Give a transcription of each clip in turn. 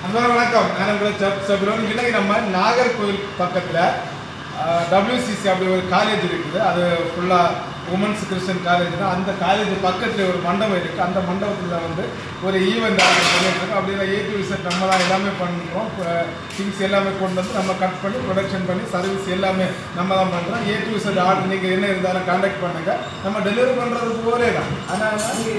அன்பர வணக்கம். நான் உங்களை சப்ரோன். இன்னைக்கு நம்ம நாகர்கோவில் பக்கத்தில் WCC அப்படி ஒரு காலேஜ் இருக்குது. அது ஃபுல்லாக உமன்ஸ் கிறிஸ்டியன் காலேஜ் தான். அந்த காலேஜ் பக்கத்தில் ஒரு மண்டபம் இருக்குது. அந்த மண்டபத்தில் வந்து ஒரு ஈவெண்ட் ஆர்டர் பண்ணிட்டுருக்கோம். அப்படின்னா A to Z நம்ம தான் எல்லாமே பண்ணுறோம். திங்ஸ் எல்லாமே கொண்டு வந்து நம்ம கட் பண்ணி ப்ரொடக்ஷன் பண்ணி சர்வீஸ் எல்லாமே நம்ம தான் பண்ணுறோம். A to Z ஆர்டர் நீங்கள் என்ன இருந்தாலும் கான்டாக்ட் பண்ணுங்கள். நம்ம டெலிவரி பண்ணுறது போலே தான். ஆனால்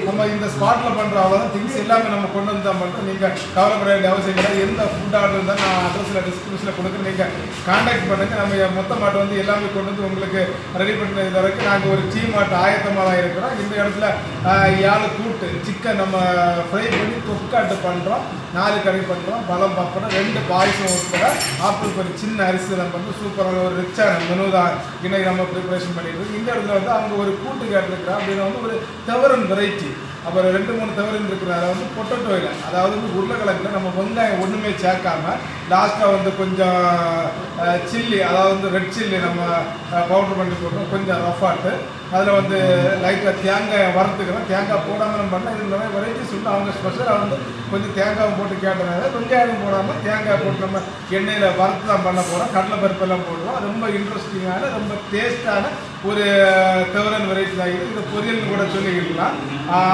நம்ம இந்த ஸ்பாட்டில் பண்ணுற அவ்வளோதான். திங்ஸ் எல்லாமே நம்ம கொண்டு வந்து தான் பண்ணுறோம். நீங்கள் கவலைப்பட வேண்டிய அவசியம் கிடையாது. எந்த ஃபுட் ஆர்டர் இருந்தால் நான் அட்ரஸில் டிஸ்கிரிப்ஷனில் கொடுக்குறேன். நீங்கள் கான்டாக்ட் பண்ணுங்கள். நம்ம மொத்த மாட்டு வந்து எல்லாமே கொண்டு வந்து உங்களுக்கு ரெடி பண்ண வரைக்கும் நாங்கள் ஒரு மாட்டு ஆயத்தமாக தான் இருக்கிறோம். இந்த இடத்துல யாழ் கூட்டு சிக்கன் நம்ம ஃப்ரை பண்ணி தொக்காட்டு பண்ணுறோம். 4 கறி பண்ணுறோம். பழம் பப்படம் 2 பாயசம் உட்பட ஆப்பிள் ஒரு சின்ன அரிசி நம்ம வந்து சூப்பரான ஒரு ரிச்சான மெனு தான் இன்னைக்கு நம்ம ப்ரிப்பரேஷன் பண்ணிட்டு. இந்த இடத்துல வந்து அவங்க ஒரு கூட்டு கேட்டிருக்கிறோம். அப்படின்னா வந்து ஒரு தவறன் வெரைட்டி. அப்புறம் 2-3 தவறுன்னு இருக்கிறார வந்து பொட்டட்டோயில், அதாவது வந்து உருளைக்கிழங்குல நம்ம வெங்காயம் ஒன்றுமே சேர்க்காம லாஸ்ட்டாக வந்து கொஞ்சம் சில்லி, அதாவது வந்து ரெட் சில்லி நம்ம பவுடர் பண்ணி போட்டோம். கொஞ்சம் ரஃபாட்டு அதில் வந்து லைட்டாக தேங்காய் வறுத்துக்கிறோம். தேங்காய் போடாமல் நம்ம பண்ணால் இது நிறைய வெரைட்டிஸ் உண்டு. அவங்க ஸ்பெஷலாக வந்து கொஞ்சம் தேங்காயும் போட்டு கேட்டனால வெங்காயம் போடாமல் தேங்காய் போட்டு நம்ம எண்ணெயில் வறுத்து தான் பண்ண போகிறோம். கடலை பருப்பெல்லாம் போடுவோம். ரொம்ப இன்ட்ரெஸ்டிங்கான ரொம்ப டேஸ்டான ஒரு தவறன் வெரைட்டி தான் இது. இந்த பொரியல்னு கூட சொல்லிக்கலாம்.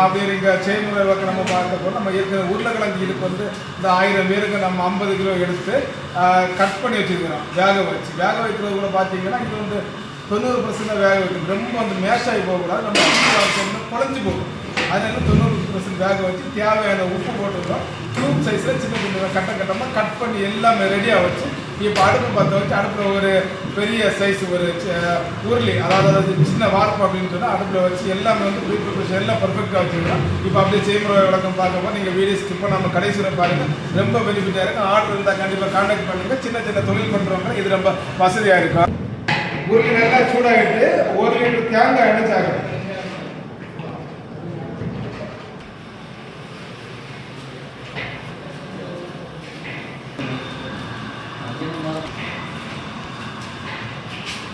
அப்படியே நீங்கள் செய்முறை வகை நம்ம பார்க்க போகிறோம். நம்ம இருக்கிற உருளைக்கிழங்கு இதுக்கு வந்து இந்த 1000 பேருக்கு நம்ம 50 கிலோ எடுத்து கட் பண்ணி வச்சுருக்கிறோம். வேக வைக்கிறது கூட பார்த்தீங்கன்னா இது வந்து 90% வேக வைக்கணும். ரொம்ப வந்து மேஷ் ஆகி போகக்கூடாது. நம்ம குழஞ்சி போகும். அதனால 90% வேக வச்சு தேவையான உப்பு போட்டுக்கிறோம். க்யூப் சைஸில் சின்ன சின்ன கட்டமாக கட் பண்ணி எல்லாமே ரெடியாக வச்சு இப்போ அடுப்பு பற்ற வச்சு அடுப்பில் ஒரு பெரிய சைஸ் ஒரு உருளி, அதாவது சின்ன வார்ப்பு அப்படின்னு சொன்னால் அடுப்பில் வச்சு எல்லாமே வந்து ப்ரிப்பரேஷன் எல்லாம் பர்ஃபெக்டாக வச்சுக்கலாம். இப்போ அப்படியே செய்முறை விளக்கம் பார்க்கும்போது நீங்கள் வீடியோ ஸ்கிப் பண்ணாமல் கடைசி வரை பாருங்கள். ரொம்ப பெனிஃபிட்டாக இருக்கும். ஆர்டர் இருந்தால் கண்டிப்பாக கான்டாக்ட் பண்ணுங்கள். சின்ன சின்ன தொழில் பண்ணுறவங்க இது ரொம்ப வசதியாக இருக்கும். உருளி நல்லா சூடாகிட்டு 1 லிட்டர் தேங்காய் அடைச்சாங்க.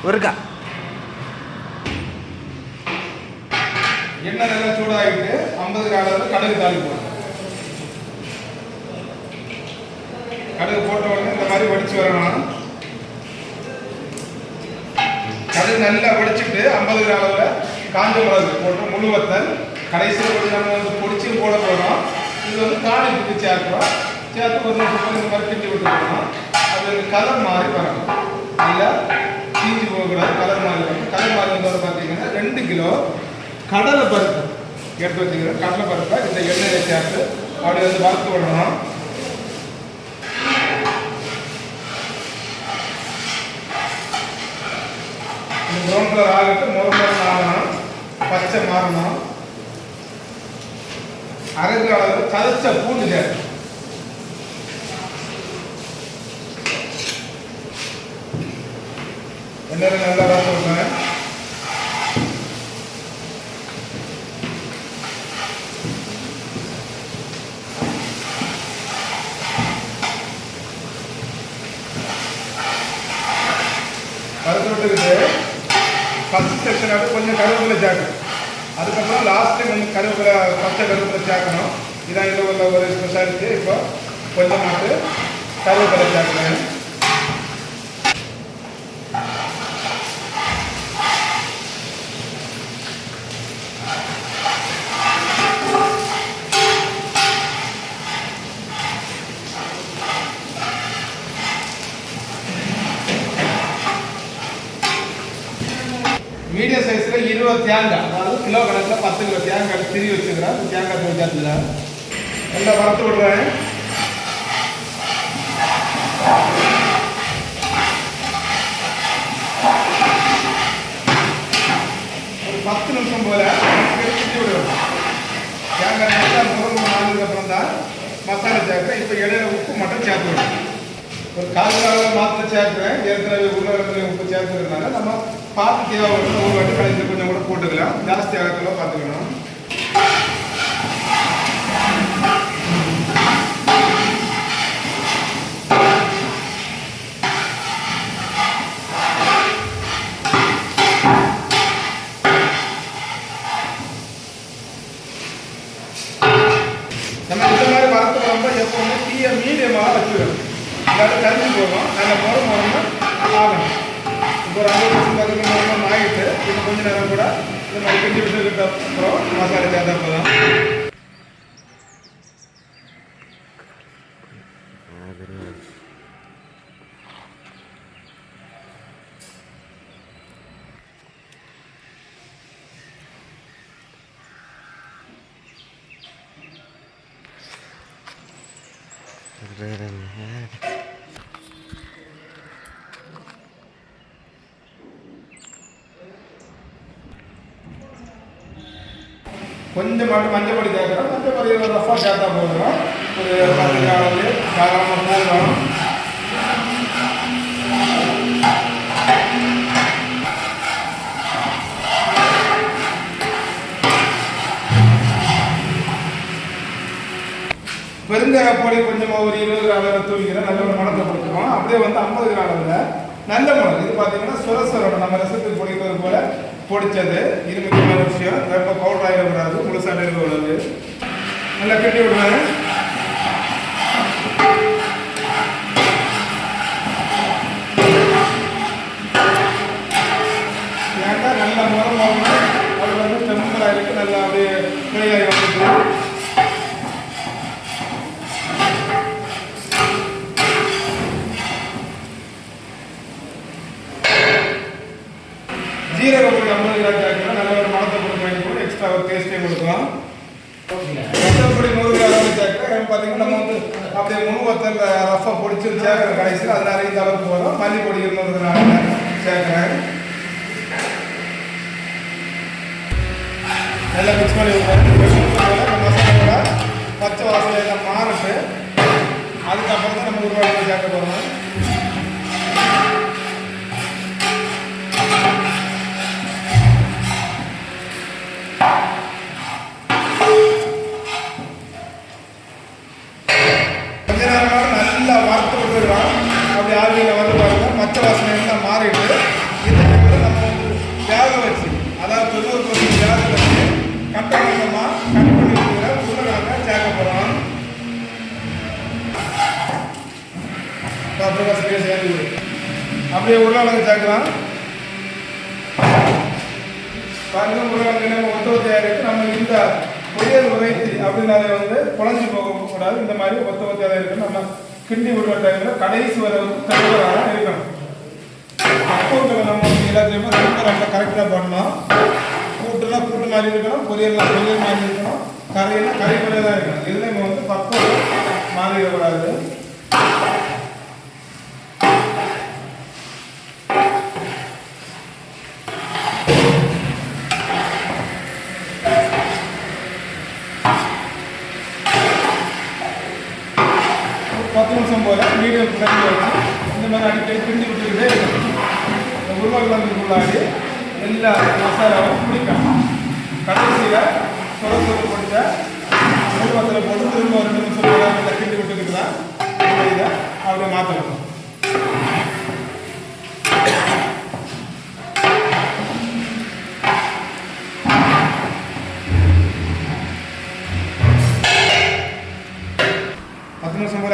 ஒருக்கா எண்ணெய் நல்லா சூடாகிட்டு 50 கிராம் கடுகு தாளிப்போம். கடுகு போட்ட உடனே இந்த மாதிரி வடிச்சு வரணும். கடுகு நல்லா வடிச்சுட்டு 50 கிராம் காஞ்ச மிளகு போட்டு முழு வத்தல் கடைசியில் கொஞ்சம் நம்ம வந்து பொடிச்சும் போட போகிறோம். இது வந்து காணிக்கு சேர்க்கிறோம். சேர்த்து ஒரு நிமிஷம் இந்த மாதிரி கிண்டி விட்டுருக்கணும். அது கலர் மாறி வரணும். இல்லை தீஞ்சு போகக்கூடாது. கலர் மாறி வரும். கலர் மாறி வந்தோட பார்த்தீங்கன்னா 2 கிலோ கடலை பருப்பு எடுத்து வச்சுக்கிறோம். கடலை பருப்பை இந்த எண்ணெயில் சேர்த்து அப்படி வந்து வறுத்து விடணும். ப்ரௌன் கலர் ஆகட்டும். முருங்கல் ஆகணும். பச்சை மாறணும். அரைக்கிற அளவு சதைச்ச பூண்டு சேர்த்து எண்ணெயில் நல்லா வறுத்து விடுங்க. வறுத்து விட்டுக்கிட்டு ஃபஸ்ட் செக்ஷன் கொஞ்சம் கருவேப்பிலை சேர்க்கணும். அதுக்கப்புறம் லாஸ்ட் டைம் கொஞ்சம் கருவேப்பிலை பச்சை கருவேப்பிலை சேர்க்கணும். இதான் இதில் உள்ள ஒரு ஸ்பெஷாலிட்டி. இப்போ கொஞ்சம் மட்டும் கருவேப்பிலை சேர்க்கணும். மீடியம் சைஸில் 20 தேங்காய், அதாவது கிலோ கணக்கில் 10 கிலோ தேங்காய் திரி வச்சுக்கிறேன். தேங்காய் சேர்த்துல நல்லா வறுத்து விடுறேன். ஒரு 10 நிமிஷம் போல கிண்டி விடுவேன். தேங்காய் நல்லா முருங்கை மாறினதுக்கப்புறம் தான் மசாலா சேர்க்குறேன். இப்போ இடையில உப்பு மட்டும் சேர்த்து விடுவேன். ஒரு 1/4 கிலோ மாத்திரை சேர்க்குறேன். ஏற்கனவே உருளைக்கிழங்குல உப்பு சேர்த்துக்கிறதுனால நம்ம பார்த்து தேவைப்படும் ஒரு வாட்டி கடைசியில் கொஞ்சம் கூட போட்டுக்கலாம். ஜாஸ்தி ஆகத்தில் பார்த்துக்கணும். நம்ம இந்த மாதிரி வறுத்து வரும்போது எப்பவுமே தீயை மீடியமாக வச்சுக்கணும். இல்லாட்டி கரிஞ்சு போகும். நல்ல முறமாக ஆகணும். இப்போ ஒரு 50% முறமாக ஆகிட்டு இன்னும் கொஞ்சம் நேரம் கூட இந்த மாதிரி கிண்டி விட்டுக்கிட்ட அப்புறம் மசாலா சேர்த்தா போதும். கொஞ்சம் மட்டும் மஞ்சள் பொடி சேர்க்குறோம். மஞ்சள் பொடி ஒரு ரஃபாக சேர்த்தா போதும். ஒரு 10 கிராம் காரம் போடுறோம். பெருங்காய பொடி கொஞ்சமாக ஒரு 20 கிராம் தூவிக்கிறேன். நல்ல ஒரு மணத்தை கொடுத்துருவோம். அப்படியே வந்து 50 கிராம் நல்ல மிளகு. இது பார்த்தீங்கன்னா சுரசரோட நம்ம ரசத்துக்கு பொடிக்கிறது போல பொடிச்சது. இது முக்கியமான விஷயம். ரொம்ப பவுடர் ஆகிடக்கூடாது. முழுசாக இருக்க உள்ளது. நல்லா கட்டி விடுவாரு. ஏன்னா நல்லா முறம் ஆகணும். அது வந்து டெம்பராக இருக்கு. நல்லா அப்படியே கிளையாகி வந்துட்டு ஜீரக பொடி 50 கிராம் சேர்க்கணும். நல்ல ஒரு மணத்தை கொடுக்கும். எக்ஸ்ட்ரா ஒரு டேஸ்ட்டே கொடுக்கும். ரசப்பொடி 100 கிராம் சேர்க்கிறேன். பார்த்தீங்கன்னா நம்ம வந்து அப்படியே முழு வத்தல் ரஃபாக பொடிச்சு சேர்க்குற கடைசியில் அது நிறைய அளவுக்கு போதும். மல்லிப்பொடி 200 கிராம் சேர்க்குறேன். நல்லா மிக்ஸ் பண்ணி விடுறேன். மசாலோட பச்சை வாசனை எல்லாம் மாறிட்டு அதுக்கப்புறம் தான் நம்ம உருவாக்கி சேர்க்க போகிறோம். நல்லா வறுத்து விட்டுருக்கோம். அப்படி ஆவியில் வந்து பாருங்க மற்ற வாசனை எல்லாம் மாறிட்டு இந்த டைமில் நம்ம வந்து வேக வச்சு, அதாவது 90% வேக வச்சு கட் பண்ணி இருக்கிற உருளைக்கிழங்க சேர்க்க போகிறோம். அப்புறம் சரியாக சேர்ந்து அப்படியே உருளைக்கிழங்கு சேர்க்கலாம். பாருங்க உருளைக்கிழங்கு நம்ம ஒத்த இருக்கு. நம்ம இந்த பொரியல் உரைத்தி அப்படின்னு அதை வந்து குழஞ்சி போகக்கூடாது. இந்த மாதிரி ஒத்த இருக்கு. நம்ம கிண்டி விடுற டைமில் கடைசி வரை வந்து தகவலாக இருக்கணும். அப்போக்கில் நம்ம வந்து எல்லாத்தையுமே ரொம்ப கரெக்டாக பண்ணணும். கூட்டுலாம் கூட்டு மாதிரி இருக்கணும். பொரியல்லாம் பொரியல் மாதிரி இருக்கணும். கரையெல்லாம் கறி பொரியல் தான் இருக்கணும். இதுலேயும் வந்து பக்குவம் மாறிடக்கூடாது. போல மீடியம் ஃப்ளேமில் வச்சு இந்த மாதிரி அடிக்கடி கிண்டி விட்டுக்கிட்டே இருக்கணும். இந்த உருளைக்கிழங்குக்குள்ளாடி எல்லா மசாலாவும் பிடிக்கணும். கடைசியில் சுரசொரு பிடிச்ச உருவத்தில் போட்டு திரும்ப 2 நிமிஷம் போல கிண்டி விட்டுக்கிட்டுலாம் இதை அப்படியே மாற்றணும்.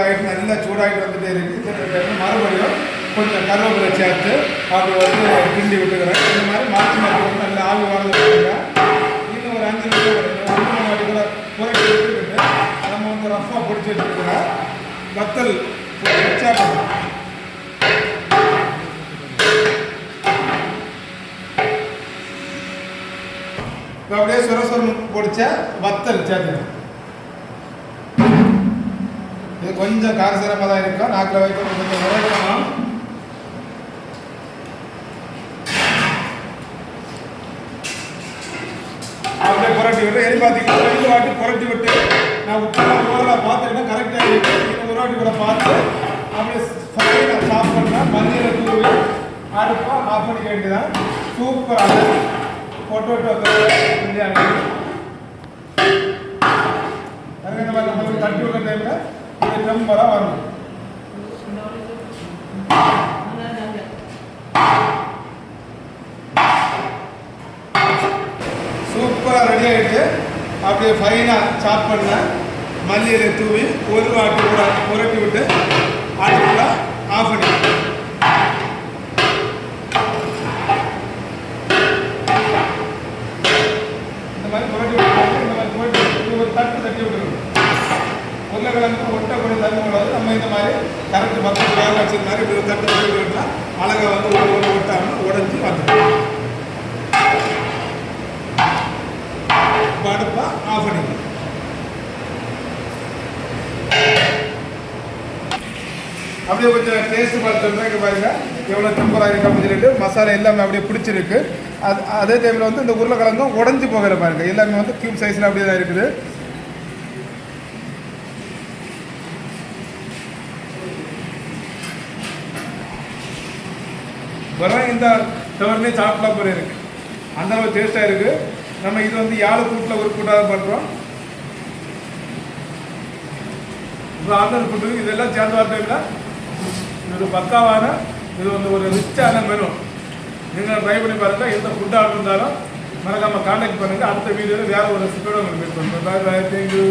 ஆகிட்டு நல்லா சூடாகிட்டு வந்துட்டே இருக்குது. மறுபடியும் கொஞ்சம் கருவேப்பிலை சேர்த்து அப்படி வந்து கிண்டி விட்டுக்கிறேன். இந்த மாதிரி மாற்றி மாற்றி வந்து நல்லா ஆவி வாழ்ந்து விட்டுக்கிறேன். இன்னும் ஒரு 5 நிமிஷம் மாட்டி கூட புரட்டி விட்டுக்கிட்டு நம்ம வந்து ரஃபாக பிடிச்சி வச்சுருக்கிறேன். வத்தல் சேர்க்கணும். இப்போ அப்படியே சுரசுரம் பிடிச்ச வத்தல் சேர்த்துக்கணும். இது கொஞ்சம் காரசாரமாக தான் இருக்கும். நாக்கில் வைக்க கொஞ்சம் உரைக்கணும். அப்படியே புரட்டி விட்டு எரி பார்த்தீங்கன்னா 2 வாட்டி புரட்டி விட்டு நான் உப்பெல்லாம் ஓரலாக பார்த்துக்கிட்டேன். கரெக்டாக இருக்குது. ஒரு வாட்டி கூட பார்த்து அப்படியே ஃபைனாக சாப் பண்ணால் மல்லியில் தூவி அடுப்பாக ஆஃப் பண்ணிக்க வேண்டியதான். சூப்பராக பொட்டோட்டோ பிரியாணி. அதுக்கு இந்த மாதிரி நம்ம தட்டி விடுற டைமில் இது டெம்பராக வரணும். சூப்பராக ரெடி ஆகிட்டு அப்படியே ஃபைனாக சாப் பண்ண மல்லி இலை தூவி ஒரு வாட்டி புரட்டி விட்டு ஆட்டுக்குள்ள ஆஃப் பண்ணி இந்த மாதிரி புரட்டி விட்டு இந்த மாதிரி புரட்டி விட்டு ஒரு தட்டி விட்டுருக்கணும். உருளைக்கிழங்கு ஒட்டக்கூடிய தண்ணி கூடாது. நம்ம இந்த மாதிரி கரெக்ட் பக்கத்து வேக வச்சது மாதிரி இப்படி ஒரு தட்டு தட்டி விட்டால் அழகாக வந்து ஒரு ஒட்டாமல் உடஞ்சி வந்துடும். அடுப்பா ஆஃப் பண்ணிக்கலாம். அப்படியே கொஞ்சம் டேஸ்ட் பார்த்துட்டோம்னா இங்கே பாருங்க எவ்வளோ சூப்பராக இருக்கு அப்படின்னு சொல்லிட்டு மசாலா எல்லாமே அப்படியே பிடிச்சிருக்கு. அதே டைமில் வந்து இந்த உருளைக்கிழங்கும் உடஞ்சி போகிற பாருங்க எல்லாமே வந்து கியூப் சைஸில் அப்படியே தான் இருக்குது. வரும் இந்த தவறுனே சாப்பிடலாம் போல இருக்கு. அந்த அளவு டேஸ்ட்டாக இருக்குது. நம்ம இது வந்து யாழ் கூட்டில் ஒரு கூட்டாக பண்ணுறோம். இப்போ ஆந்தர் ஃபுட்டு இதெல்லாம் சேர்ந்து பார்த்தீங்கன்னா இது பக்காவான இது வந்து ஒரு ரிச்சான மெனு. நீங்கள் ட்ரை பண்ணி பாருங்கள். எந்த ஃபுட்டாக இருந்தாலும் மறக்காமல் கான்டாக்ட் பண்ணுங்கள். அடுத்த வீடியோவில் வேறு ஒரு ஃபுட்டோட உங்களுக்கு மீட் பண்ணுறோம். தேங்க்யூ.